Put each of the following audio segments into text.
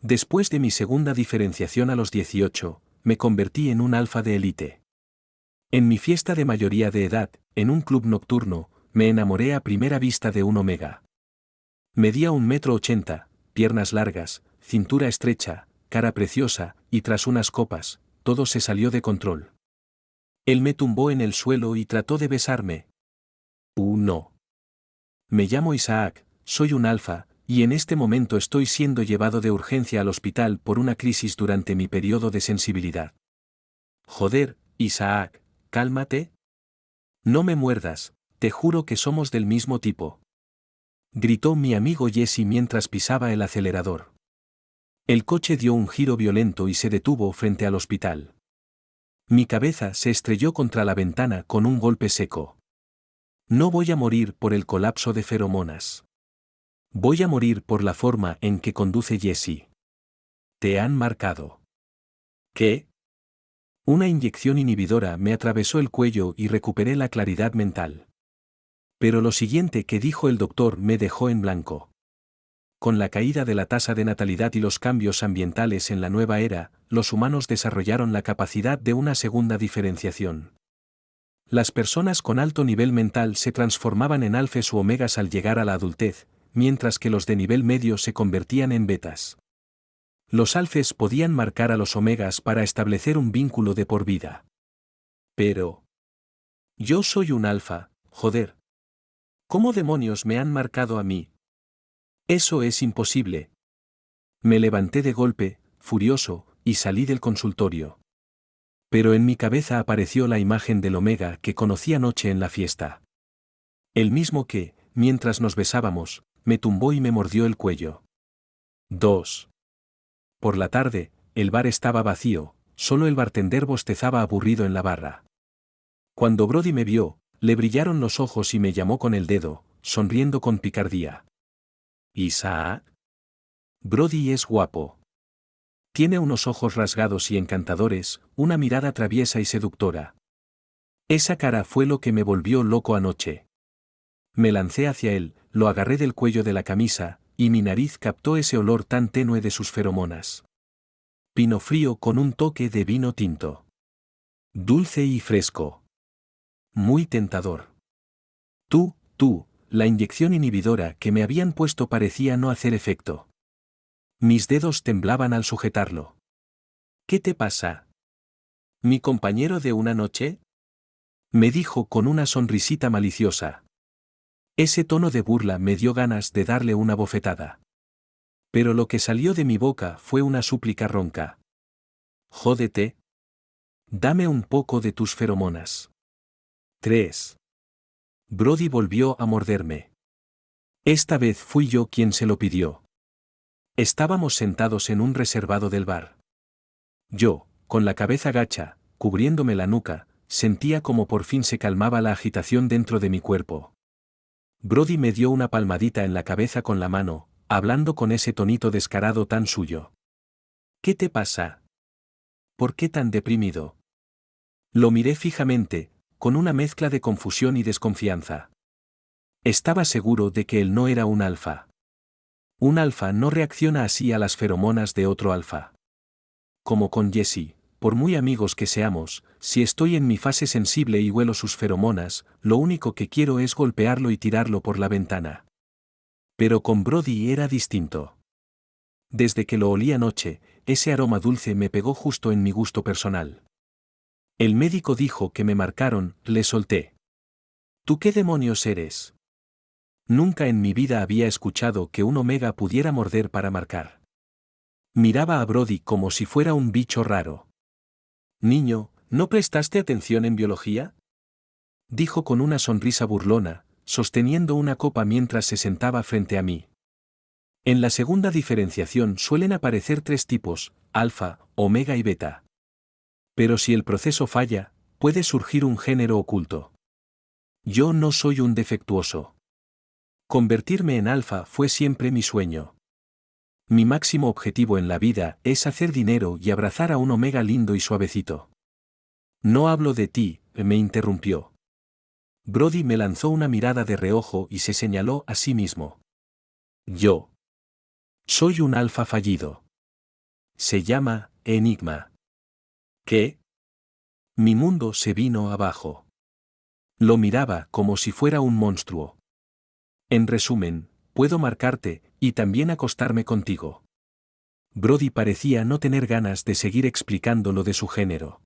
Después de mi segunda diferenciación a los 18, me convertí en un alfa de élite. En mi fiesta de mayoría de edad, en un club nocturno, me enamoré a primera vista de un omega. Medía 1,80 m, piernas largas, cintura estrecha, cara preciosa, y tras unas copas, todo se salió de control. Él me tumbó en el suelo y trató de besarme. No. Me llamo Isaac, soy un alfa, y en este momento estoy siendo llevado de urgencia al hospital por una crisis durante mi periodo de sensibilidad. Joder, Isaac, cálmate. No me muerdas, te juro que somos del mismo tipo. Gritó mi amigo Jesse mientras pisaba el acelerador. El coche dio un giro violento y se detuvo frente al hospital. Mi cabeza se estrelló contra la ventana con un golpe seco. No voy a morir por el colapso de feromonas. Voy a morir por la forma en que conduce Jesse. Te han marcado. ¿Qué? Una inyección inhibidora me atravesó el cuello y recuperé la claridad mental. Pero lo siguiente que dijo el doctor me dejó en blanco. Con la caída de la tasa de natalidad y los cambios ambientales en la nueva era, los humanos desarrollaron la capacidad de una segunda diferenciación. Las personas con alto nivel mental se transformaban en alfas u omegas al llegar a la adultez, mientras que los de nivel medio se convertían en betas. Los alfas podían marcar a los omegas para establecer un vínculo de por vida. Pero... yo soy un alfa, joder. ¿Cómo demonios me han marcado a mí? Eso es imposible. Me levanté de golpe, furioso, y salí del consultorio. Pero en mi cabeza apareció la imagen del omega que conocí anoche en la fiesta. El mismo que, mientras nos besábamos, me tumbó y me mordió el cuello. 2. Por la tarde, el bar estaba vacío, solo el bartender bostezaba aburrido en la barra. Cuando Brody me vio, le brillaron los ojos y me llamó con el dedo, sonriendo con picardía. ¿Isaac? Brody es guapo. Tiene unos ojos rasgados y encantadores, una mirada traviesa y seductora. Esa cara fue lo que me volvió loco anoche. Me lancé hacia él, lo agarré del cuello de la camisa, y mi nariz captó ese olor tan tenue de sus feromonas. Pino frío con un toque de vino tinto. Dulce y fresco. Muy tentador. Tú, la inyección inhibidora que me habían puesto parecía no hacer efecto. Mis dedos temblaban al sujetarlo. ¿Qué te pasa? ¿Mi compañero de una noche? Me dijo con una sonrisita maliciosa. Ese tono de burla me dio ganas de darle una bofetada. Pero lo que salió de mi boca fue una súplica ronca. Jódete. Dame un poco de tus feromonas. 3. Brody volvió a morderme. Esta vez fui yo quien se lo pidió. Estábamos sentados en un reservado del bar. Yo, con la cabeza gacha, cubriéndome la nuca, sentía como por fin se calmaba la agitación dentro de mi cuerpo. Brody me dio una palmadita en la cabeza con la mano, hablando con ese tonito descarado tan suyo. ¿Qué te pasa? ¿Por qué tan deprimido? Lo miré fijamente, con una mezcla de confusión y desconfianza. Estaba seguro de que él no era un alfa. Un alfa no reacciona así a las feromonas de otro alfa. Como con Jesse, por muy amigos que seamos, si estoy en mi fase sensible y huelo sus feromonas, lo único que quiero es golpearlo y tirarlo por la ventana. Pero con Brody era distinto. Desde que lo olí anoche, ese aroma dulce me pegó justo en mi gusto personal. El médico dijo que me marcaron, le solté. ¿Tú qué demonios eres? Nunca en mi vida había escuchado que un omega pudiera morder para marcar. Miraba a Brody como si fuera un bicho raro. Niño, ¿no prestaste atención en biología? Dijo con una sonrisa burlona, sosteniendo una copa mientras se sentaba frente a mí. En la segunda diferenciación suelen aparecer 3 tipos, alfa, omega y beta. Pero si el proceso falla, puede surgir un género oculto. Yo no soy un defectuoso. Convertirme en alfa fue siempre mi sueño. Mi máximo objetivo en la vida es hacer dinero y abrazar a un omega lindo y suavecito. No hablo de ti, me interrumpió. Brody me lanzó una mirada de reojo y se señaló a sí mismo. Yo. Soy un alfa fallido. Se llama Enigma. ¿Qué? Mi mundo se vino abajo. Lo miraba como si fuera un monstruo. En resumen, puedo marcarte, y también acostarme contigo. Brody parecía no tener ganas de seguir explicando lo de su género.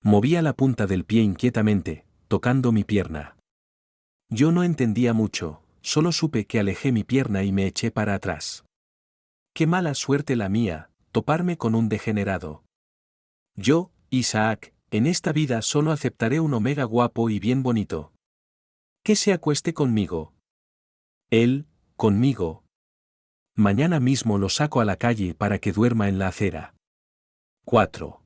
Movía la punta del pie inquietamente, tocando mi pierna. Yo no entendía mucho, solo supe que alejé mi pierna y me eché para atrás. Qué mala suerte la mía, toparme con un degenerado. Yo, Isaac, en esta vida solo aceptaré un omega guapo y bien bonito. Que se acueste conmigo. Él, conmigo. Mañana mismo lo saco a la calle para que duerma en la acera. 4.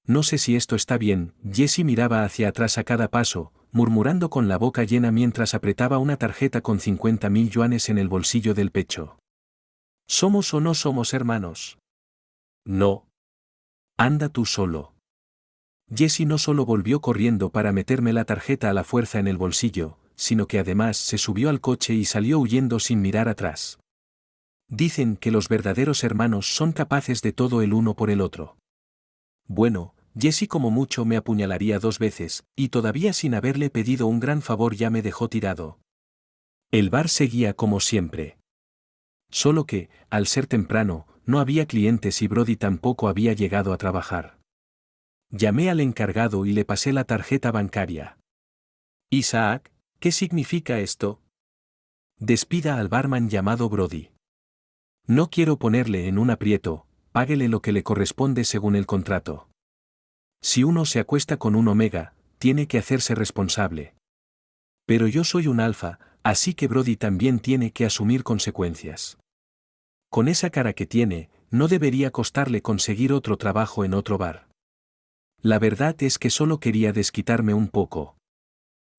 No sé si esto está bien. Jesse miraba hacia atrás a cada paso, murmurando con la boca llena mientras apretaba una tarjeta con 50.000 yuanes en el bolsillo del pecho. ¿Somos o no somos hermanos? No. Anda tú solo. Jesse no solo volvió corriendo para meterme la tarjeta a la fuerza en el bolsillo, sino que además se subió al coche y salió huyendo sin mirar atrás. Dicen que los verdaderos hermanos son capaces de todo el uno por el otro. Bueno, Jesse como mucho me apuñalaría 2 veces, y todavía sin haberle pedido un gran favor ya me dejó tirado. El bar seguía como siempre. Solo que, al ser temprano, no había clientes y Brody tampoco había llegado a trabajar. Llamé al encargado y le pasé la tarjeta bancaria. Isaac, ¿qué significa esto? Despida al barman llamado Brody. No quiero ponerle en un aprieto, páguele lo que le corresponde según el contrato. Si uno se acuesta con un omega, tiene que hacerse responsable. Pero yo soy un alfa, así que Brody también tiene que asumir consecuencias. Con esa cara que tiene, no debería costarle conseguir otro trabajo en otro bar. La verdad es que solo quería desquitarme un poco.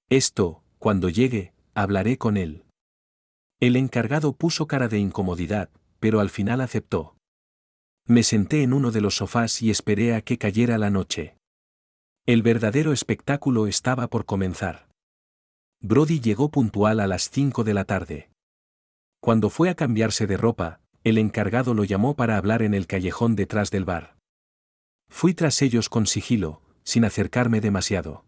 Esto, cuando llegue, hablaré con él. El encargado puso cara de incomodidad, pero al final aceptó. Me senté en uno de los sofás y esperé a que cayera la noche. El verdadero espectáculo estaba por comenzar. Brody llegó puntual a las 5 de la tarde. Cuando fue a cambiarse de ropa, el encargado lo llamó para hablar en el callejón detrás del bar. Fui tras ellos con sigilo, sin acercarme demasiado.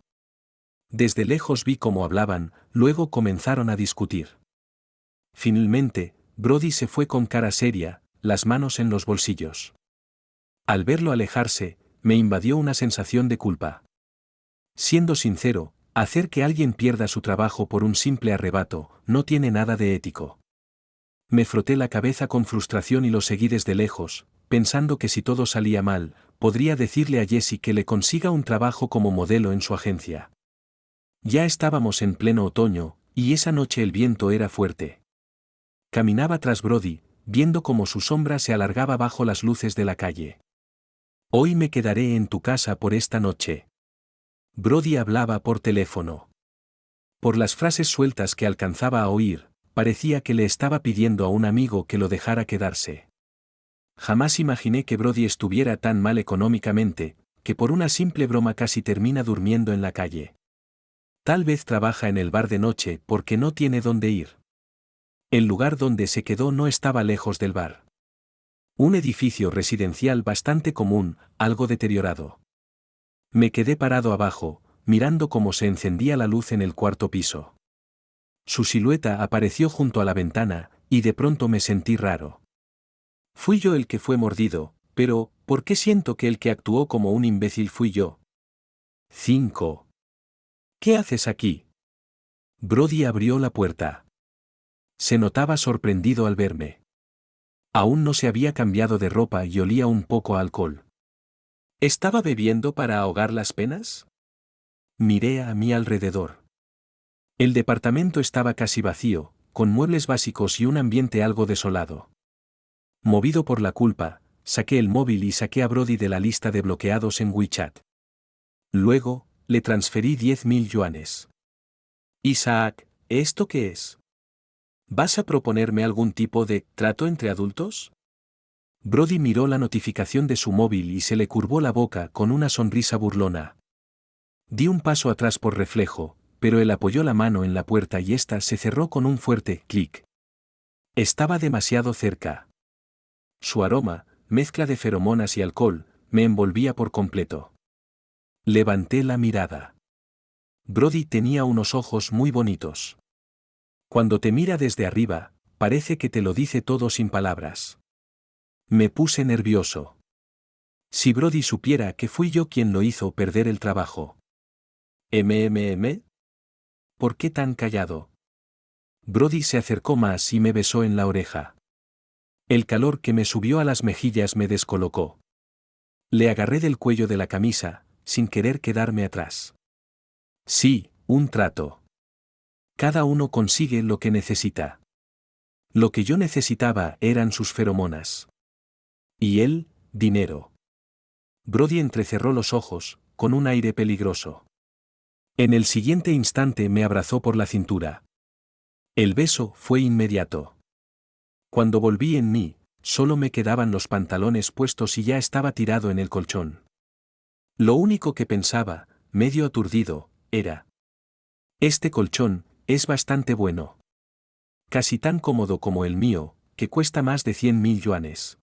Desde lejos vi cómo hablaban, luego comenzaron a discutir. Finalmente, Brody se fue con cara seria, las manos en los bolsillos. Al verlo alejarse, me invadió una sensación de culpa. Siendo sincero, hacer que alguien pierda su trabajo por un simple arrebato, no tiene nada de ético. Me froté la cabeza con frustración y lo seguí desde lejos, pensando que si todo salía mal, podría decirle a Jesse que le consiga un trabajo como modelo en su agencia. Ya estábamos en pleno otoño, y esa noche el viento era fuerte. Caminaba tras Brody, viendo cómo su sombra se alargaba bajo las luces de la calle. Hoy me quedaré en tu casa por esta noche. Brody hablaba por teléfono. Por las frases sueltas que alcanzaba a oír, parecía que le estaba pidiendo a un amigo que lo dejara quedarse. Jamás imaginé que Brody estuviera tan mal económicamente, que por una simple broma casi termina durmiendo en la calle. Tal vez trabaja en el bar de noche porque no tiene dónde ir. El lugar donde se quedó no estaba lejos del bar. Un edificio residencial bastante común, algo deteriorado. Me quedé parado abajo, mirando cómo se encendía la luz en el cuarto piso. Su silueta apareció junto a la ventana, y de pronto me sentí raro. Fui yo el que fue mordido, pero, ¿por qué siento que el que actuó como un imbécil fui yo? 5. ¿Qué haces aquí? Brody abrió la puerta. Se notaba sorprendido al verme. Aún no se había cambiado de ropa y olía un poco a alcohol. ¿Estaba bebiendo para ahogar las penas? Miré a mi alrededor. El departamento estaba casi vacío, con muebles básicos y un ambiente algo desolado. Movido por la culpa, saqué el móvil y saqué a Brody de la lista de bloqueados en WeChat. Luego, le transferí 10.000 yuanes. Isaac, ¿esto qué es? ¿Vas a proponerme algún tipo de trato entre adultos? Brody miró la notificación de su móvil y se le curvó la boca con una sonrisa burlona. Di un paso atrás por reflejo, pero él apoyó la mano en la puerta y ésta se cerró con un fuerte clic. Estaba demasiado cerca. Su aroma, mezcla de feromonas y alcohol, me envolvía por completo. Levanté la mirada. Brody tenía unos ojos muy bonitos. Cuando te mira desde arriba, parece que te lo dice todo sin palabras. Me puse nervioso. Si Brody supiera que fui yo quien lo hizo perder el trabajo. ¿Por qué tan callado? Brody se acercó más y me besó en la oreja. El calor que me subió a las mejillas me descolocó. Le agarré del cuello de la camisa, sin querer quedarme atrás. Sí, un trato. Cada uno consigue lo que necesita. Lo que yo necesitaba eran sus feromonas. Y él, dinero. Brody entrecerró los ojos, con un aire peligroso. En el siguiente instante me abrazó por la cintura. El beso fue inmediato. Cuando volví en mí, solo me quedaban los pantalones puestos y ya estaba tirado en el colchón. Lo único que pensaba, medio aturdido, era: este colchón es bastante bueno. Casi tan cómodo como el mío, que cuesta más de 100.000 yuanes.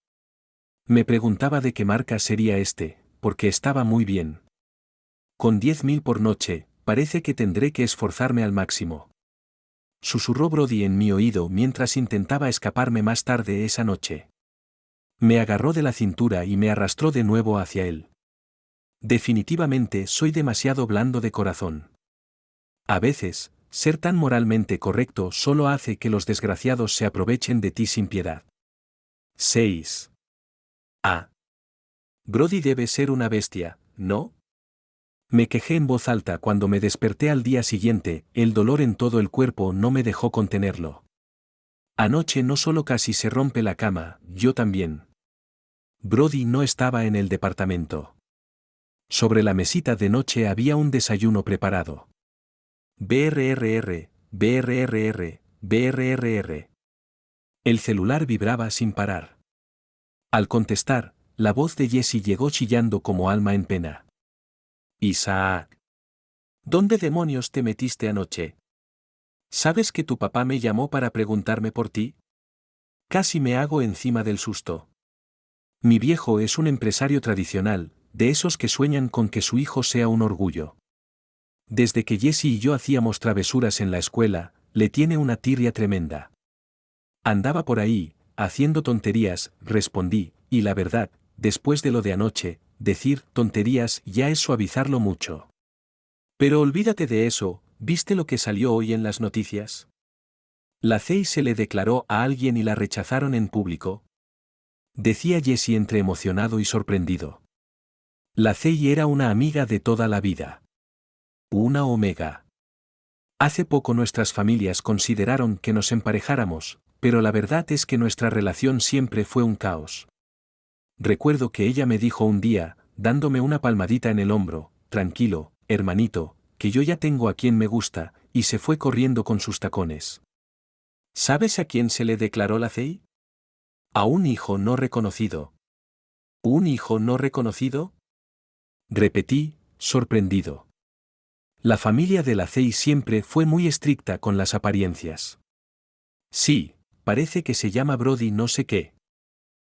Me preguntaba de qué marca sería este, porque estaba muy bien. Con 10.000 por noche, parece que tendré que esforzarme al máximo. Susurró Brody en mi oído mientras intentaba escaparme más tarde esa noche. Me agarró de la cintura y me arrastró de nuevo hacia él. Definitivamente soy demasiado blando de corazón. A veces, ser tan moralmente correcto solo hace que los desgraciados se aprovechen de ti sin piedad. 6. Brody debe ser una bestia, ¿no? Me quejé en voz alta cuando me desperté al día siguiente, el dolor en todo el cuerpo no me dejó contenerlo. Anoche no solo casi se rompe la cama, yo también. Brody no estaba en el departamento. Sobre la mesita de noche había un desayuno preparado. BRRR, BRRR, BRRR. El celular vibraba sin parar. Al contestar, la voz de Jessie llegó chillando como alma en pena. Isaac. ¿Dónde demonios te metiste anoche? ¿Sabes que tu papá me llamó para preguntarme por ti? Casi me hago encima del susto. Mi viejo es un empresario tradicional, de esos que sueñan con que su hijo sea un orgullo. Desde que Jessie y yo hacíamos travesuras en la escuela, le tiene una tirria tremenda. Andaba por ahí, haciendo tonterías, respondí, y la verdad, después de lo de anoche, decir tonterías ya es suavizarlo mucho. Pero olvídate de eso, ¿viste lo que salió hoy en las noticias? La CEI se le declaró a alguien y la rechazaron en público. Decía Jessie entre emocionado y sorprendido. La CEI era una amiga de toda la vida. Una omega. Hace poco nuestras familias consideraron que nos emparejáramos, pero la verdad es que nuestra relación siempre fue un caos. Recuerdo que ella me dijo un día, dándome una palmadita en el hombro: tranquilo, hermanito, que yo ya tengo a quien me gusta, y se fue corriendo con sus tacones. ¿Sabes a quién se le declaró la CEI? A un hijo no reconocido. ¿Un hijo no reconocido? Repetí, sorprendido. La familia de la CEI siempre fue muy estricta con las apariencias. Sí, parece que se llama Brody no sé qué.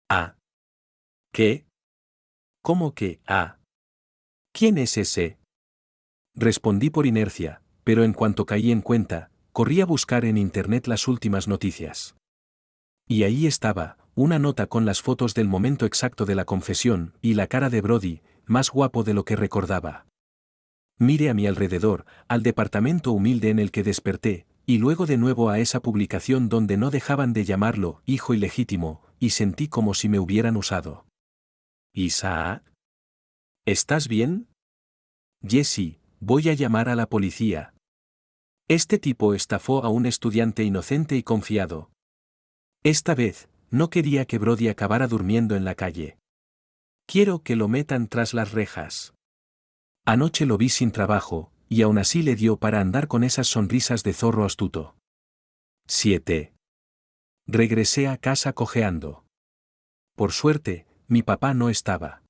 Ah. ¿Qué? ¿Cómo que ah? ¿Quién es ese? Respondí por inercia, pero en cuanto caí en cuenta, corrí a buscar en internet las últimas noticias. Y ahí estaba, una nota con las fotos del momento exacto de la confesión, y la cara de Brody, más guapo de lo que recordaba. Miré a mi alrededor, al departamento humilde en el que desperté, y luego de nuevo a esa publicación donde no dejaban de llamarlo hijo ilegítimo, y sentí como si me hubieran usado. ¿Isaac? ¿Estás bien? Jessie, voy a llamar a la policía. Este tipo estafó a un estudiante inocente y confiado. Esta vez, no quería que Brody acabara durmiendo en la calle. Quiero que lo metan tras las rejas. Anoche lo vi sin trabajo, y aún así le dio para andar con esas sonrisas de zorro astuto. 7. Regresé a casa cojeando. Por suerte, mi papá no estaba.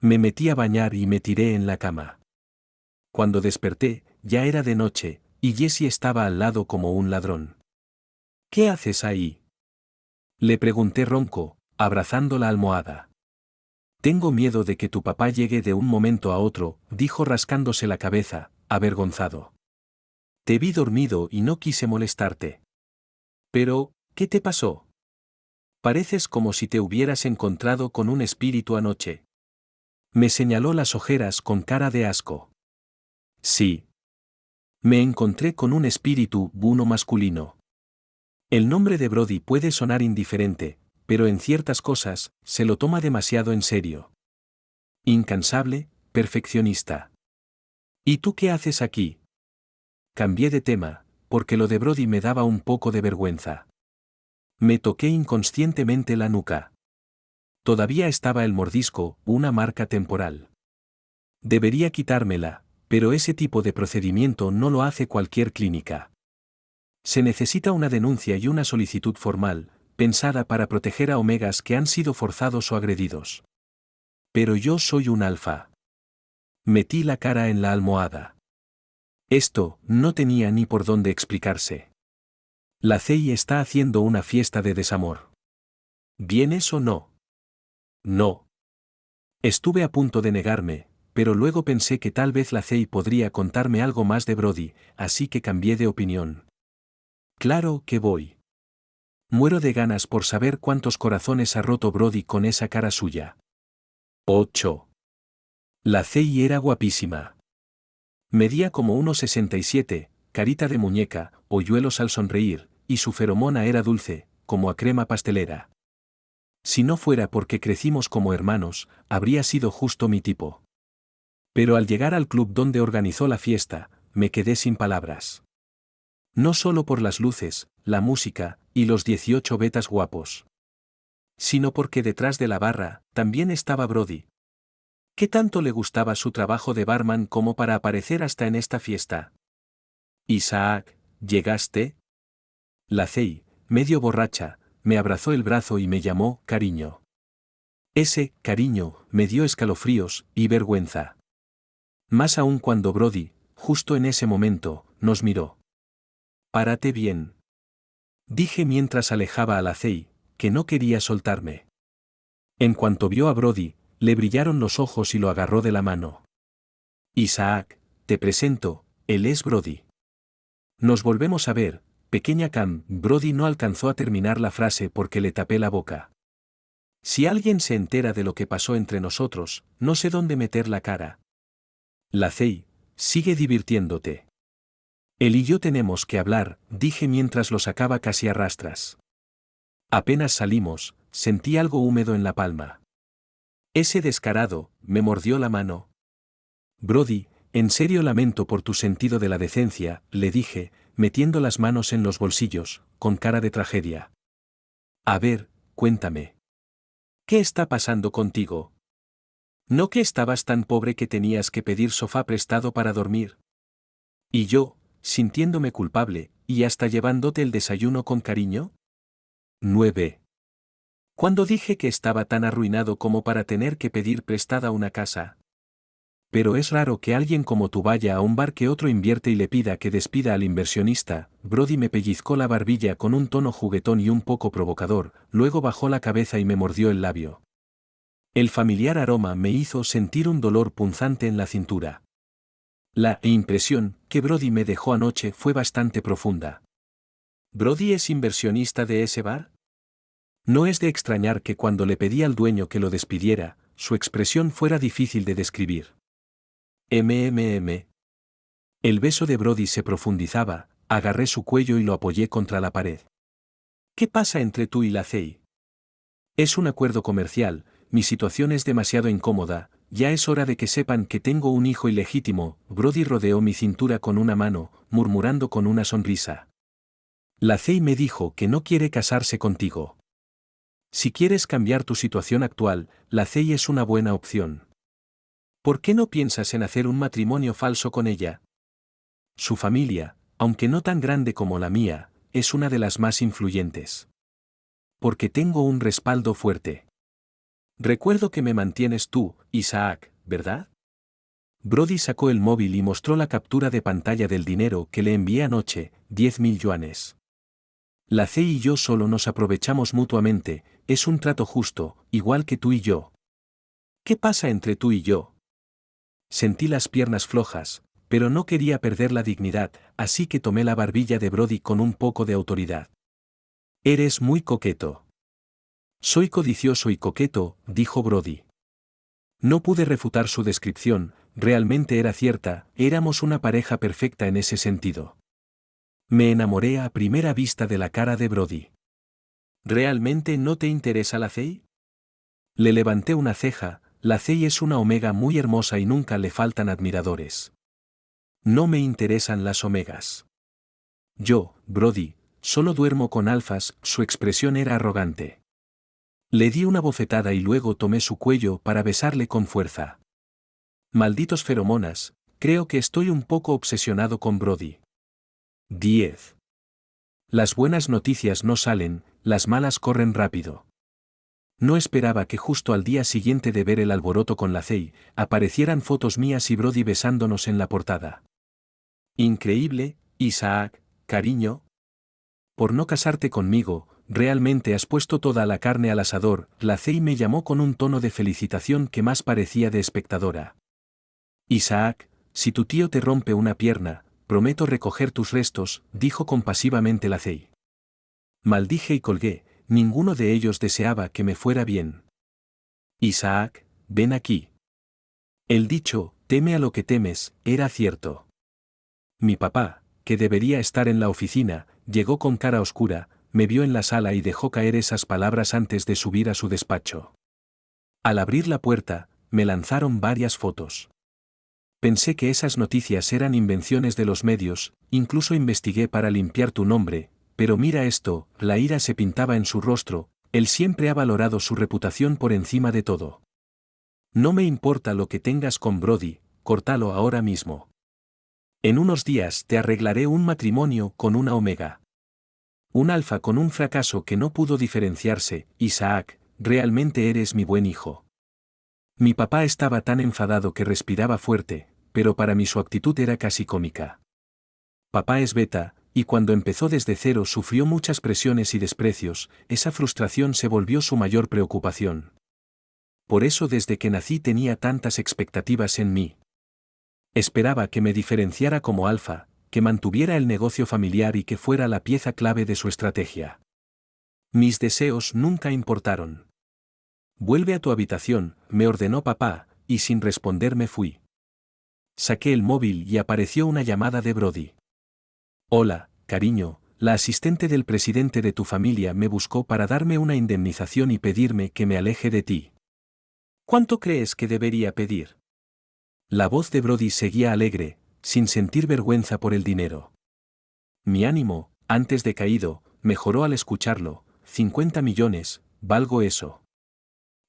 Me metí a bañar y me tiré en la cama. Cuando desperté, ya era de noche, y Jessie estaba al lado como un ladrón. ¿Qué haces ahí? Le pregunté ronco, abrazando la almohada. Tengo miedo de que tu papá llegue de un momento a otro, dijo rascándose la cabeza, avergonzado. Te vi dormido y no quise molestarte. Pero, ¿qué te pasó? Pareces como si te hubieras encontrado con un espíritu anoche. Me señaló las ojeras con cara de asco. Sí. Me encontré con un espíritu, uno masculino. El nombre de Brody puede sonar indiferente, pero en ciertas cosas, se lo toma demasiado en serio. Incansable, perfeccionista. ¿Y tú qué haces aquí? Cambié de tema, porque lo de Brody me daba un poco de vergüenza. Me toqué inconscientemente la nuca. Todavía estaba el mordisco, una marca temporal. Debería quitármela, pero ese tipo de procedimiento no lo hace cualquier clínica. Se necesita una denuncia y una solicitud formal, pensada para proteger a omegas que han sido forzados o agredidos. Pero yo soy un alfa. Metí la cara en la almohada. Esto no tenía ni por dónde explicarse. La CEI está haciendo una fiesta de desamor. ¿Vienes o no? No. Estuve a punto de negarme, pero luego pensé que tal vez la CEI podría contarme algo más de Brody, así que cambié de opinión. Claro que voy. Muero de ganas por saber cuántos corazones ha roto Brody con esa cara suya. 8. La CEI era guapísima. Medía como 1,67, carita de muñeca, hoyuelos al sonreír, y su feromona era dulce, como a crema pastelera. Si no fuera porque crecimos como hermanos, habría sido justo mi tipo. Pero al llegar al club donde organizó la fiesta, me quedé sin palabras. No solo por las luces, la música, y los 18 betas guapos. Sino porque detrás de la barra, también estaba Brody. ¿Qué tanto le gustaba su trabajo de barman como para aparecer hasta en esta fiesta? Isaac, ¿llegaste? La CEI, medio borracha, me abrazó el brazo y me llamó cariño. Ese cariño me dio escalofríos y vergüenza. Más aún cuando Brody, justo en ese momento, nos miró. Párate bien. Dije mientras alejaba a la CEI, que no quería soltarme. En cuanto vio a Brody, le brillaron los ojos y lo agarró de la mano. Isaac, te presento, él es Brody. Nos volvemos a ver, pequeña Cam. Brody no alcanzó a terminar la frase porque le tapé la boca. Si alguien se entera de lo que pasó entre nosotros, no sé dónde meter la cara. La CEI, sigue divirtiéndote. Él y yo tenemos que hablar, dije mientras lo sacaba casi a rastras. Apenas salimos, sentí algo húmedo en la palma. Ese descarado, me mordió la mano. Brody, en serio lamento por tu sentido de la decencia, le dije, metiendo las manos en los bolsillos, con cara de tragedia. A ver, cuéntame. ¿Qué está pasando contigo? ¿No que estabas tan pobre que tenías que pedir sofá prestado para dormir? Y yo, sintiéndome culpable, y hasta llevándote el desayuno con cariño? 9. ¿Cuándo dije que estaba tan arruinado como para tener que pedir prestada una casa? Pero es raro que alguien como tú vaya a un bar que otro invierte y le pida que despida al inversionista. Brody me pellizcó la barbilla con un tono juguetón y un poco provocador, luego bajó la cabeza y me mordió el labio. El familiar aroma me hizo sentir un dolor punzante en la cintura. La impresión que Brody me dejó anoche fue bastante profunda. ¿Brody es inversionista de ese bar? No es de extrañar que cuando le pedí al dueño que lo despidiera, su expresión fuera difícil de describir. MMM. El beso de Brody se profundizaba, agarré su cuello y lo apoyé contra la pared. ¿Qué pasa entre tú y la CEI? Es un acuerdo comercial, mi situación es demasiado incómoda, ya es hora de que sepan que tengo un hijo ilegítimo. Brody rodeó mi cintura con una mano, murmurando con una sonrisa. La CEI me dijo que no quiere casarse contigo. Si quieres cambiar tu situación actual, la CEI es una buena opción. ¿Por qué no piensas en hacer un matrimonio falso con ella? Su familia, aunque no tan grande como la mía, es una de las más influyentes. Porque tengo un respaldo fuerte. Recuerdo que me mantienes tú, Isaac, ¿verdad? Brody sacó el móvil y mostró la captura de pantalla del dinero que le envié anoche, 10.000 yuanes. La CEI y yo solo nos aprovechamos mutuamente, es un trato justo, igual que tú y yo. ¿Qué pasa entre tú y yo? Sentí las piernas flojas, pero no quería perder la dignidad, así que tomé la barbilla de Brody con un poco de autoridad. Eres muy coqueto. Soy codicioso y coqueto, dijo Brody. No pude refutar su descripción, realmente era cierta, éramos una pareja perfecta en ese sentido. Me enamoré a primera vista de la cara de Brody. ¿Realmente no te interesa la Cey? Le levanté una ceja, la Cey es una omega muy hermosa y nunca le faltan admiradores. No me interesan las omegas. Yo, Brody, solo duermo con alfas, su expresión era arrogante. Le di una bofetada y luego tomé su cuello para besarle con fuerza. Malditos feromonas, creo que estoy un poco obsesionado con Brody. 10. Las buenas noticias no salen, las malas corren rápido. No esperaba que justo al día siguiente de ver el alboroto con la Cey, aparecieran fotos mías y Brody besándonos en la portada. Increíble, Isaac, cariño. Por no casarte conmigo, realmente has puesto toda la carne al asador, la Cey me llamó con un tono de felicitación que más parecía de espectadora. Isaac, si tu tío te rompe una pierna, prometo recoger tus restos, dijo compasivamente la Cey. Maldije y colgué, ninguno de ellos deseaba que me fuera bien. Isaac, ven aquí. El dicho, teme a lo que temes, era cierto. Mi papá, que debería estar en la oficina, llegó con cara oscura, me vio en la sala y dejó caer esas palabras antes de subir a su despacho. Al abrir la puerta, me lanzaron varias fotos. Pensé que esas noticias eran invenciones de los medios, incluso investigué para limpiar tu nombre, pero mira esto, la ira se pintaba en su rostro, él siempre ha valorado su reputación por encima de todo. No me importa lo que tengas con Brody, córtalo ahora mismo. En unos días te arreglaré un matrimonio con una omega. Un alfa con un fracaso que no pudo diferenciarse, Isaac, realmente eres mi buen hijo. Mi papá estaba tan enfadado que respiraba fuerte, pero para mí su actitud era casi cómica. Papá es beta, y cuando empezó desde cero sufrió muchas presiones y desprecios, esa frustración se volvió su mayor preocupación. Por eso desde que nací tenía tantas expectativas en mí. Esperaba que me diferenciara como alfa, que mantuviera el negocio familiar y que fuera la pieza clave de su estrategia. Mis deseos nunca importaron. Vuelve a tu habitación, me ordenó papá, y sin responder me fui. Saqué el móvil y apareció una llamada de Brody. Hola, cariño, la asistente del presidente de tu familia me buscó para darme una indemnización y pedirme que me aleje de ti. ¿Cuánto crees que debería pedir? La voz de Brody seguía alegre, sin sentir vergüenza por el dinero. Mi ánimo, antes de caído, mejoró al escucharlo. 50 millones, valgo eso.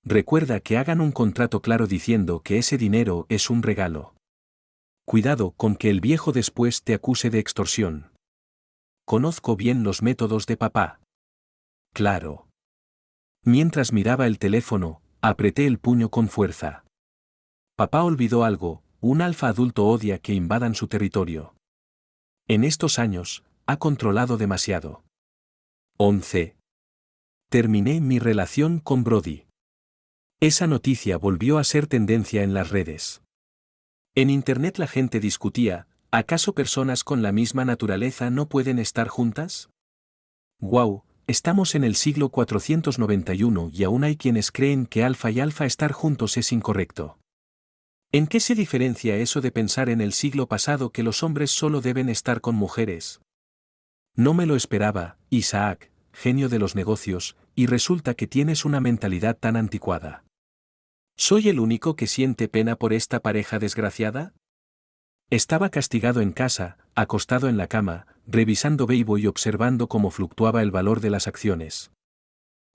Recuerda que hagan un contrato claro diciendo que ese dinero es un regalo. Cuidado con que el viejo después te acuse de extorsión. Conozco bien los métodos de papá. Claro. Mientras miraba el teléfono, apreté el puño con fuerza. Papá olvidó algo, un alfa adulto odia que invadan su territorio. En estos años, ha controlado demasiado. 11. Terminé mi relación con Brody. Esa noticia volvió a ser tendencia en las redes. En internet la gente discutía, ¿acaso personas con la misma naturaleza no pueden estar juntas? ¡Wow! Estamos en el siglo 491 y aún hay quienes creen que alfa y alfa estar juntos es incorrecto. ¿En qué se diferencia eso de pensar en el siglo pasado que los hombres solo deben estar con mujeres? No me lo esperaba, Isaac, genio de los negocios, y resulta que tienes una mentalidad tan anticuada. ¿Soy el único que siente pena por esta pareja desgraciada? Estaba castigado en casa, acostado en la cama, revisando Weibo y observando cómo fluctuaba el valor de las acciones.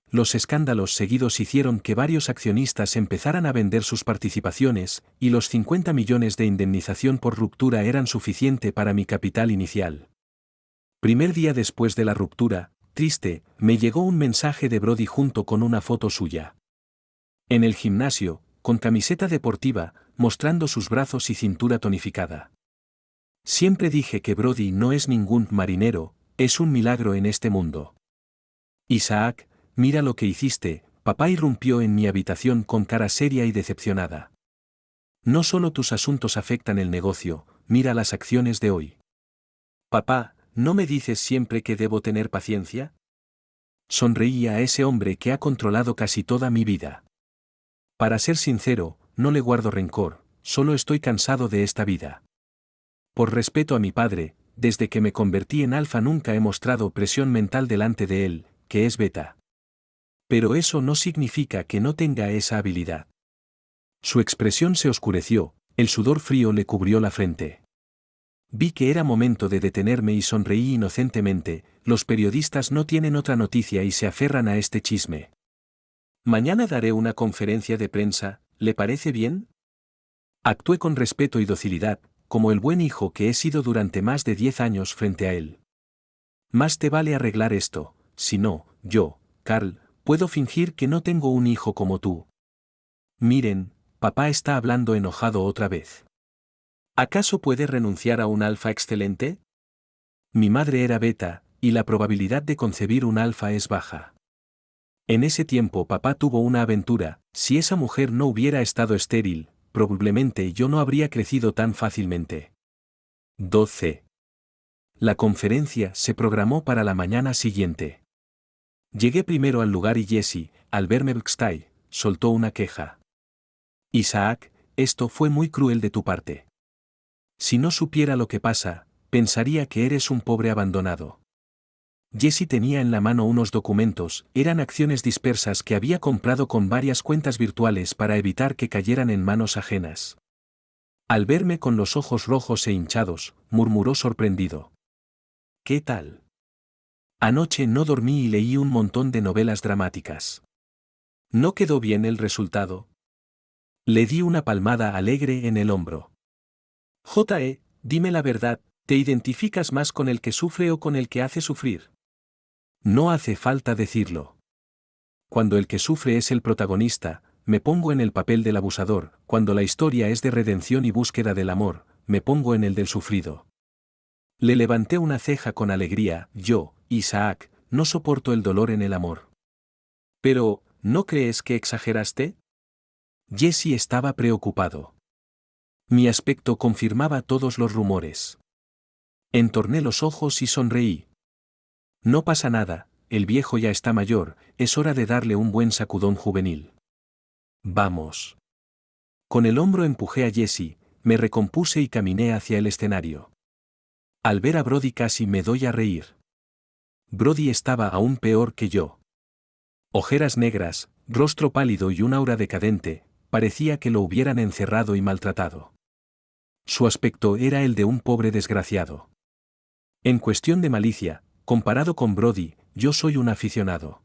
Los escándalos seguidos hicieron que varios accionistas empezaran a vender sus participaciones, y los 50 millones de indemnización por ruptura eran suficiente para mi capital inicial. Primer día después de la ruptura, triste, me llegó un mensaje de Brody junto con una foto suya. En el gimnasio, con camiseta deportiva, mostrando sus brazos y cintura tonificada. Siempre dije que Brody no es ningún marinero, es un milagro en este mundo. Isaac, Mira lo que hiciste, papá irrumpió en mi habitación con cara seria y decepcionada. No solo tus asuntos afectan el negocio, mira las acciones de hoy. Papá, ¿no me dices siempre que debo tener paciencia? Sonreí a ese hombre que ha controlado casi toda mi vida. Para ser sincero, no le guardo rencor, solo estoy cansado de esta vida. Por respeto a mi padre, desde que me convertí en alfa nunca he mostrado presión mental delante de él, que es beta. Pero eso no significa que no tenga esa habilidad. Su expresión se oscureció, el sudor frío le cubrió la frente. Vi que era momento de detenerme y sonreí inocentemente. Los periodistas no tienen otra noticia y se aferran a este chisme. Mañana daré una conferencia de prensa, ¿le parece bien? Actué con respeto y docilidad, como el buen hijo que he sido durante más de 10 años frente a él. Más te vale arreglar esto, si no, yo, Carl, puedo fingir que no tengo un hijo como tú. Miren, papá está hablando enojado otra vez. ¿Acaso puede renunciar a un alfa excelente? Mi madre era beta, y la probabilidad de concebir un alfa es baja. En ese tiempo papá tuvo una aventura, si esa mujer no hubiera estado estéril, probablemente yo no habría crecido tan fácilmente. 12. La conferencia se programó para la mañana siguiente. Llegué primero al lugar y Jesse, al verme backstage, soltó una queja. Isaac, esto fue muy cruel de tu parte. Si no supiera lo que pasa, pensaría que eres un pobre abandonado. Jesse tenía en la mano unos documentos, eran acciones dispersas que había comprado con varias cuentas virtuales para evitar que cayeran en manos ajenas. Al verme con los ojos rojos e hinchados, murmuró sorprendido. ¿Qué tal? Anoche no dormí y leí un montón de novelas dramáticas. ¿No quedó bien el resultado? Le di una palmada alegre en el hombro. Dime la verdad, ¿te identificas más con el que sufre o con el que hace sufrir? No hace falta decirlo. Cuando el que sufre es el protagonista, me pongo en el papel del abusador, cuando la historia es de redención y búsqueda del amor, me pongo en el del sufrido. Le levanté una ceja con alegría, yo, Isaac, no soporto el dolor en el amor. Pero, ¿no crees que exageraste? Jesse estaba preocupado. Mi aspecto confirmaba todos los rumores. Entorné los ojos y sonreí. No pasa nada, el viejo ya está mayor, es hora de darle un buen sacudón juvenil. Vamos. Con el hombro empujé a Jesse, me recompuse y caminé hacia el escenario. Al ver a Brody casi me doy a reír. Brody estaba aún peor que yo. Ojeras negras, rostro pálido y un aura decadente, parecía que lo hubieran encerrado y maltratado. Su aspecto era el de un pobre desgraciado. En cuestión de malicia, comparado con Brody, yo soy un aficionado.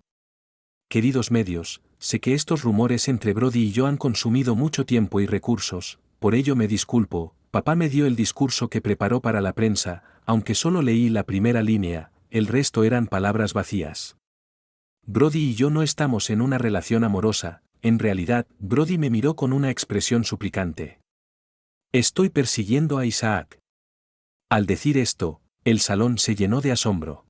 Queridos medios, sé que estos rumores entre Brody y yo han consumido mucho tiempo y recursos, por ello me disculpo, papá me dio el discurso que preparó para la prensa, aunque solo leí la primera línea, el resto eran palabras vacías. Brody y yo no estamos en una relación amorosa, en realidad, Brody me miró con una expresión suplicante. Estoy persiguiendo a Isaac. Al decir esto, el salón se llenó de asombro.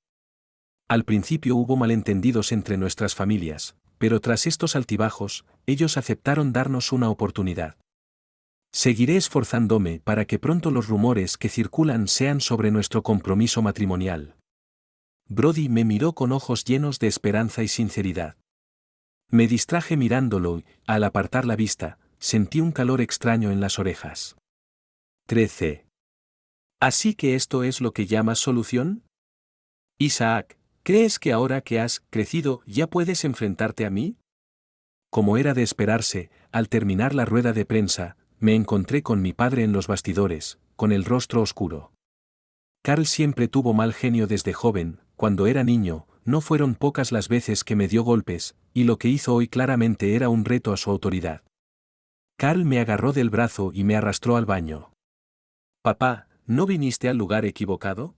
Al principio hubo malentendidos entre nuestras familias, pero tras estos altibajos, ellos aceptaron darnos una oportunidad. Seguiré esforzándome para que pronto los rumores que circulan sean sobre nuestro compromiso matrimonial. Brody me miró con ojos llenos de esperanza y sinceridad. Me distraje mirándolo y, al apartar la vista, sentí un calor extraño en las orejas. 13. ¿Así que esto es lo que llamas solución? Isaac, ¿crees que ahora que has crecido ya puedes enfrentarte a mí? Como era de esperarse, al terminar la rueda de prensa, me encontré con mi padre en los bastidores, con el rostro oscuro. Carl siempre tuvo mal genio desde joven, cuando era niño, no fueron pocas las veces que me dio golpes, y lo que hizo hoy claramente era un reto a su autoridad. Carl me agarró del brazo y me arrastró al baño. Papá, ¿no viniste al lugar equivocado?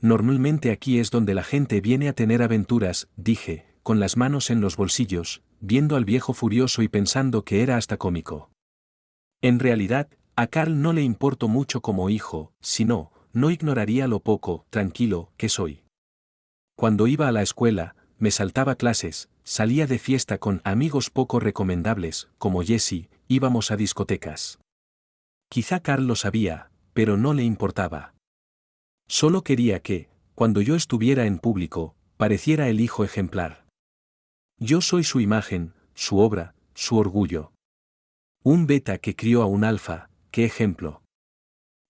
Normalmente aquí es donde la gente viene a tener aventuras, dije, con las manos en los bolsillos, viendo al viejo furioso y pensando que era hasta cómico. En realidad, a Carl no le importo mucho como hijo, sino, no ignoraría lo poco, tranquilo, que soy. Cuando iba a la escuela, me saltaba clases, salía de fiesta con amigos poco recomendables, como Jesse, íbamos a discotecas. Quizá Carl lo sabía, pero no le importaba. Solo quería que, cuando yo estuviera en público, pareciera el hijo ejemplar. Yo soy su imagen, su obra, su orgullo. Un beta que crió a un alfa, qué ejemplo.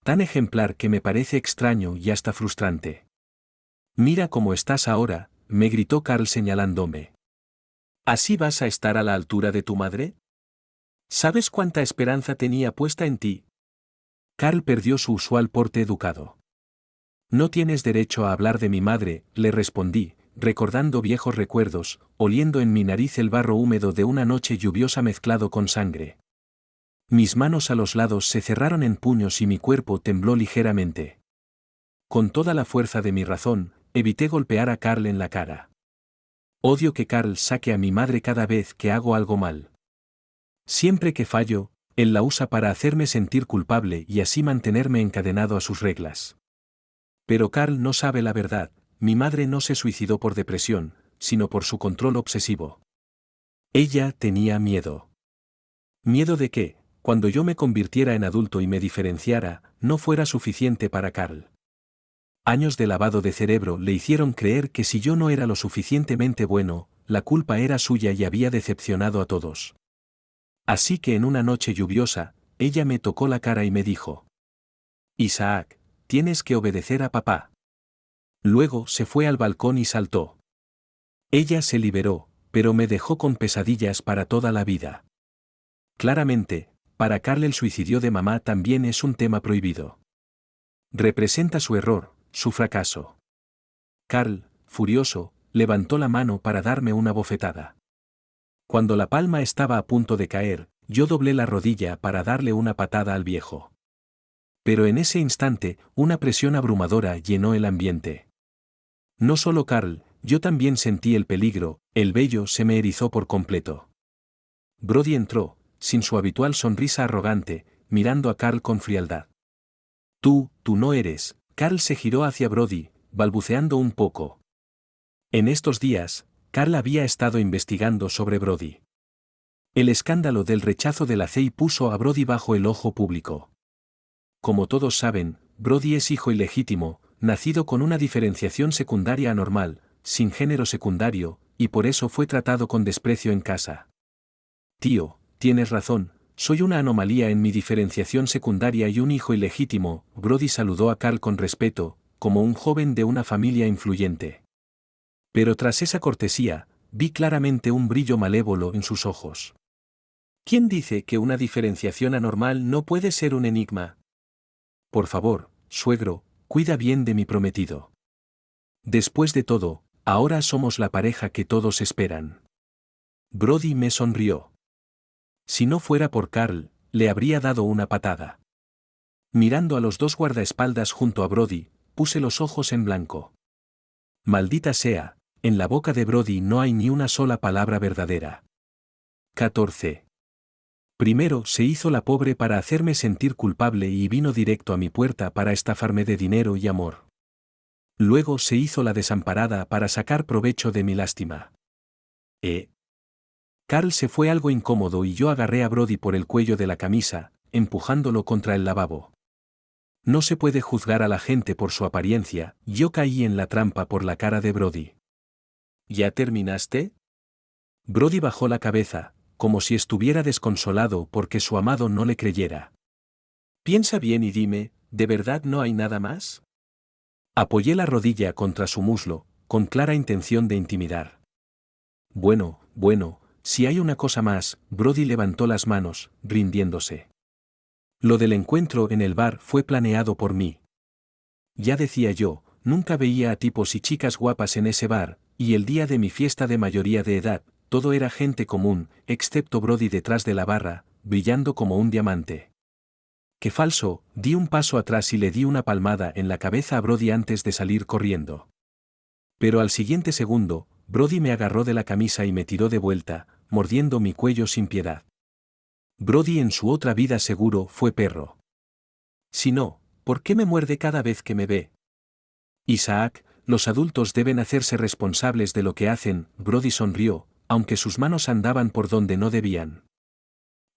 Tan ejemplar que me parece extraño y hasta frustrante. Mira cómo estás ahora, me gritó Carl señalándome. ¿Así vas a estar a la altura de tu madre? ¿Sabes cuánta esperanza tenía puesta en ti? Carl perdió su usual porte educado. No tienes derecho a hablar de mi madre, le respondí, recordando viejos recuerdos, oliendo en mi nariz el barro húmedo de una noche lluviosa mezclado con sangre. Mis manos a los lados se cerraron en puños y mi cuerpo tembló ligeramente. Con toda la fuerza de mi razón, evité golpear a Carl en la cara. Odio que Carl saque a mi madre cada vez que hago algo mal. Siempre que fallo, él la usa para hacerme sentir culpable y así mantenerme encadenado a sus reglas. Pero Carl no sabe la verdad, mi madre no se suicidó por depresión, sino por su control obsesivo. Ella tenía miedo. Miedo de que, cuando yo me convirtiera en adulto y me diferenciara, no fuera suficiente para Carl. Años de lavado de cerebro le hicieron creer que si yo no era lo suficientemente bueno, la culpa era suya y había decepcionado a todos. Así que en una noche lluviosa, ella me tocó la cara y me dijo: Isaac, tienes que obedecer a papá. Luego se fue al balcón y saltó. Ella se liberó, pero me dejó con pesadillas para toda la vida. Claramente, para Carl el suicidio de mamá también es un tema prohibido. Representa su error, su fracaso. Carl, furioso, levantó la mano para darme una bofetada. Cuando la palma estaba a punto de caer, yo doblé la rodilla para darle una patada al viejo. Pero en ese instante, una presión abrumadora llenó el ambiente. No solo Carl, yo también sentí el peligro, el vello se me erizó por completo. Brody entró, sin su habitual sonrisa arrogante, mirando a Carl con frialdad. Tú no eres. Carl se giró hacia Brody, balbuceando un poco. En estos días, Carl había estado investigando sobre Brody. El escándalo del rechazo de la CEI puso a Brody bajo el ojo público. Como todos saben, Brody es hijo ilegítimo, nacido con una diferenciación secundaria anormal, sin género secundario, y por eso fue tratado con desprecio en casa. Tío, tienes razón, soy una anomalía en mi diferenciación secundaria y un hijo ilegítimo. Brody saludó a Carl con respeto, como un joven de una familia influyente. Pero tras esa cortesía, vi claramente un brillo malévolo en sus ojos. ¿Quién dice que una diferenciación anormal no puede ser un enigma? Por favor, suegro, cuida bien de mi prometido. Después de todo, ahora somos la pareja que todos esperan. Brody me sonrió. Si no fuera por Carl, le habría dado una patada. Mirando a los dos guardaespaldas junto a Brody, puse los ojos en blanco. Maldita sea, en la boca de Brody no hay ni una sola palabra verdadera. 14. Primero se hizo la pobre para hacerme sentir culpable y vino directo a mi puerta para estafarme de dinero y amor. Luego se hizo la desamparada para sacar provecho de mi lástima. Carl se fue algo incómodo y yo agarré a Brody por el cuello de la camisa, empujándolo contra el lavabo. No se puede juzgar a la gente por su apariencia, yo caí en la trampa por la cara de Brody. ¿Ya terminaste? Brody bajó la cabeza, como si estuviera desconsolado porque su amado no le creyera. Piensa bien y dime, ¿de verdad no hay nada más? Apoyé la rodilla contra su muslo, con clara intención de intimidar. Bueno, si hay una cosa más. Brody levantó las manos, rindiéndose. Lo del encuentro en el bar fue planeado por mí. Ya decía yo, nunca veía a tipos y chicas guapas en ese bar, y el día de mi fiesta de mayoría de edad, todo era gente común, excepto Brody detrás de la barra, brillando como un diamante. ¡Qué falso! Di un paso atrás y le di una palmada en la cabeza a Brody antes de salir corriendo. Pero al siguiente segundo, Brody me agarró de la camisa y me tiró de vuelta, mordiendo mi cuello sin piedad. Brody en su otra vida seguro fue perro. Si no, ¿por qué me muerde cada vez que me ve? Isaac, Los adultos deben hacerse responsables de lo que hacen. Brody sonrió, aunque sus manos andaban por donde no debían.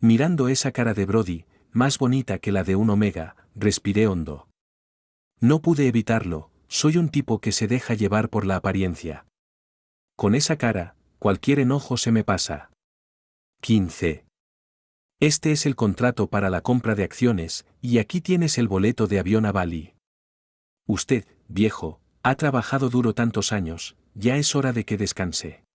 Mirando esa cara de Brody, más bonita que la de un omega, respiré hondo. No pude evitarlo, soy un tipo que se deja llevar por la apariencia. Con esa cara, cualquier enojo se me pasa. 15. Este es el contrato para la compra de acciones, y aquí tienes el boleto de avión a Bali. Usted, viejo, ha trabajado duro tantos años, ya es hora de que descanse.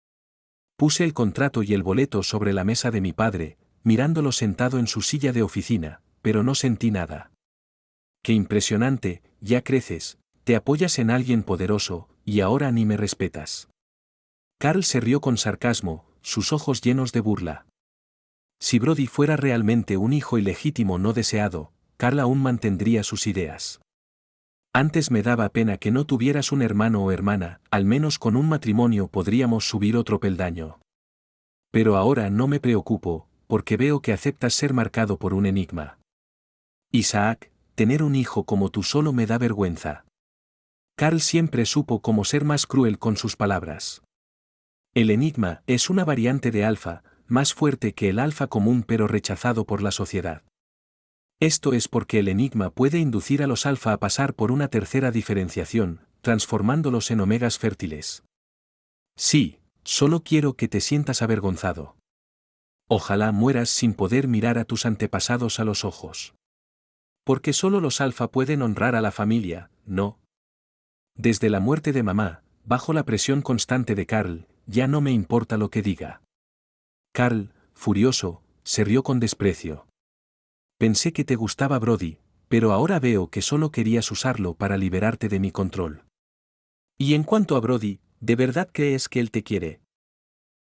Puse el contrato y el boleto sobre la mesa de mi padre, mirándolo sentado en su silla de oficina, pero no sentí nada. Qué impresionante, ya creces, te apoyas en alguien poderoso, y ahora ni me respetas. Carl se rió con sarcasmo, sus ojos llenos de burla. Si Brody fuera realmente un hijo ilegítimo no deseado, Carl aún mantendría sus ideas. Antes me daba pena que no tuvieras un hermano o hermana, al menos con un matrimonio podríamos subir otro peldaño. Pero ahora no me preocupo, porque veo que aceptas ser marcado por un enigma. Isaac, tener un hijo como tú solo me da vergüenza. Carl siempre supo cómo ser más cruel con sus palabras. El enigma es una variante de alfa, más fuerte que el alfa común pero rechazado por la sociedad. Esto es porque el enigma puede inducir a los alfa a pasar por una tercera diferenciación, transformándolos en omegas fértiles. Sí, solo quiero que te sientas avergonzado. Ojalá mueras sin poder mirar a tus antepasados a los ojos. Porque solo los alfa pueden honrar a la familia, ¿no? Desde la muerte de mamá, bajo la presión constante de Carl, ya no me importa lo que diga. Carl, furioso, se rió con desprecio. Pensé que te gustaba Brody, pero ahora veo que solo querías usarlo para liberarte de mi control. Y en cuanto a Brody, ¿de verdad crees que él te quiere?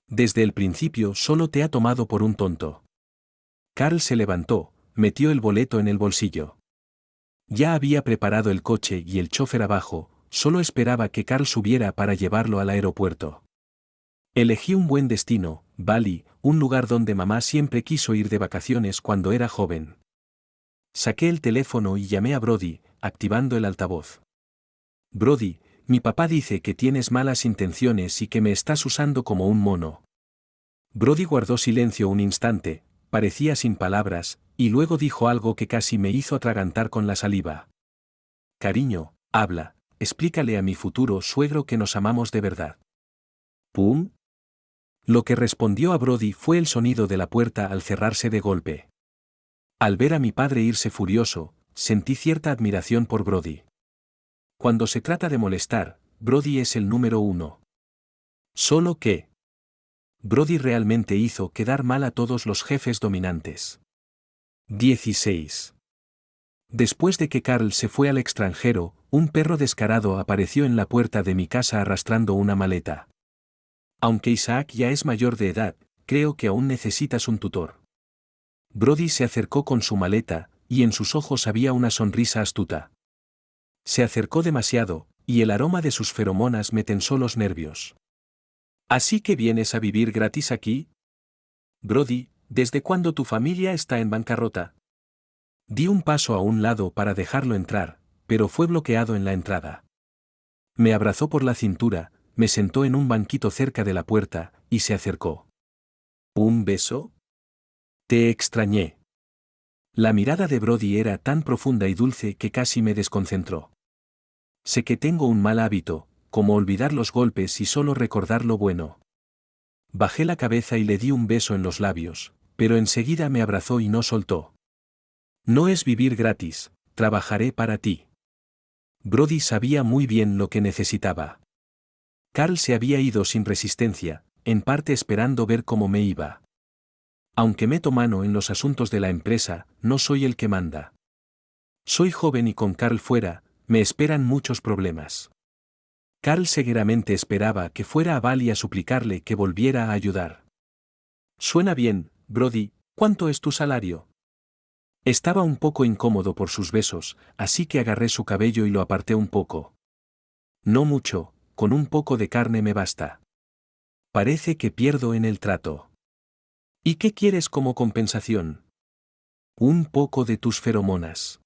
Desde el principio solo te ha tomado por un tonto. Carl se levantó, metió el boleto en el bolsillo. Ya había preparado el coche y el chofer abajo, solo esperaba que Carl subiera para llevarlo al aeropuerto. Elegí un buen destino, Bali, un lugar donde mamá siempre quiso ir de vacaciones cuando era joven. Saqué el teléfono y llamé a Brody, activando el altavoz. Brody, mi papá dice que tienes malas intenciones y que me estás usando como un mono. Brody guardó silencio un instante, parecía sin palabras, y luego dijo algo que casi me hizo atragantar con la saliva. Cariño, habla, explícale a mi futuro suegro que nos amamos de verdad. ¿Pum? Lo que respondió a Brody fue el sonido de la puerta al cerrarse de golpe. Al ver a mi padre irse furioso, sentí cierta admiración por Brody. Cuando se trata de molestar, Brody es el número uno. Solo que Brody realmente hizo quedar mal a todos los jefes dominantes. 16. Después de que Carl se fue al extranjero, un perro descarado apareció en la puerta de mi casa arrastrando una maleta. Aunque Isaac ya es mayor de edad, creo que aún necesitas un tutor. Brody se acercó con su maleta, y en sus ojos había una sonrisa astuta. Se acercó demasiado, y el aroma de sus feromonas me tensó los nervios. ¿Así que vienes a vivir gratis aquí? Brody, ¿desde cuándo tu familia está en bancarrota? Di un paso a un lado para dejarlo entrar, pero fue bloqueado en la entrada. Me abrazó por la cintura, me sentó en un banquito cerca de la puerta, y se acercó. ¿Un beso? Te extrañé. La mirada de Brody era tan profunda y dulce que casi me desconcentró. Sé que tengo un mal hábito, como olvidar los golpes y solo recordar lo bueno. Bajé la cabeza y le di un beso en los labios, pero enseguida me abrazó y no soltó. No es vivir gratis, trabajaré para ti. Brody sabía muy bien lo que necesitaba. Carl se había ido sin resistencia, en parte esperando ver cómo me iba. Aunque meto mano en los asuntos de la empresa, no soy el que manda. Soy joven y con Carl fuera, me esperan muchos problemas. Carl seguramente esperaba que fuera a Bali a suplicarle que volviera a ayudar. Suena bien, Brody, ¿cuánto es tu salario? Estaba un poco incómodo por sus besos, así que agarré su cabello y lo aparté un poco. No mucho, con un poco de carne me basta. Parece que pierdo en el trato. ¿Y qué quieres como compensación? Un poco de tus feromonas.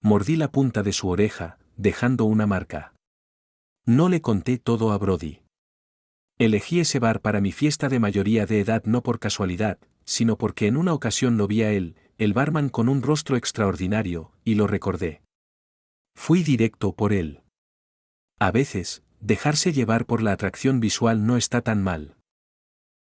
Mordí la punta de su oreja, dejando una marca. No le conté todo a Brody. Elegí ese bar para mi fiesta de mayoría de edad no por casualidad, sino porque en una ocasión lo vi a él, el barman con un rostro extraordinario, y lo recordé. Fui directo por él. A veces, dejarse llevar por la atracción visual no está tan mal.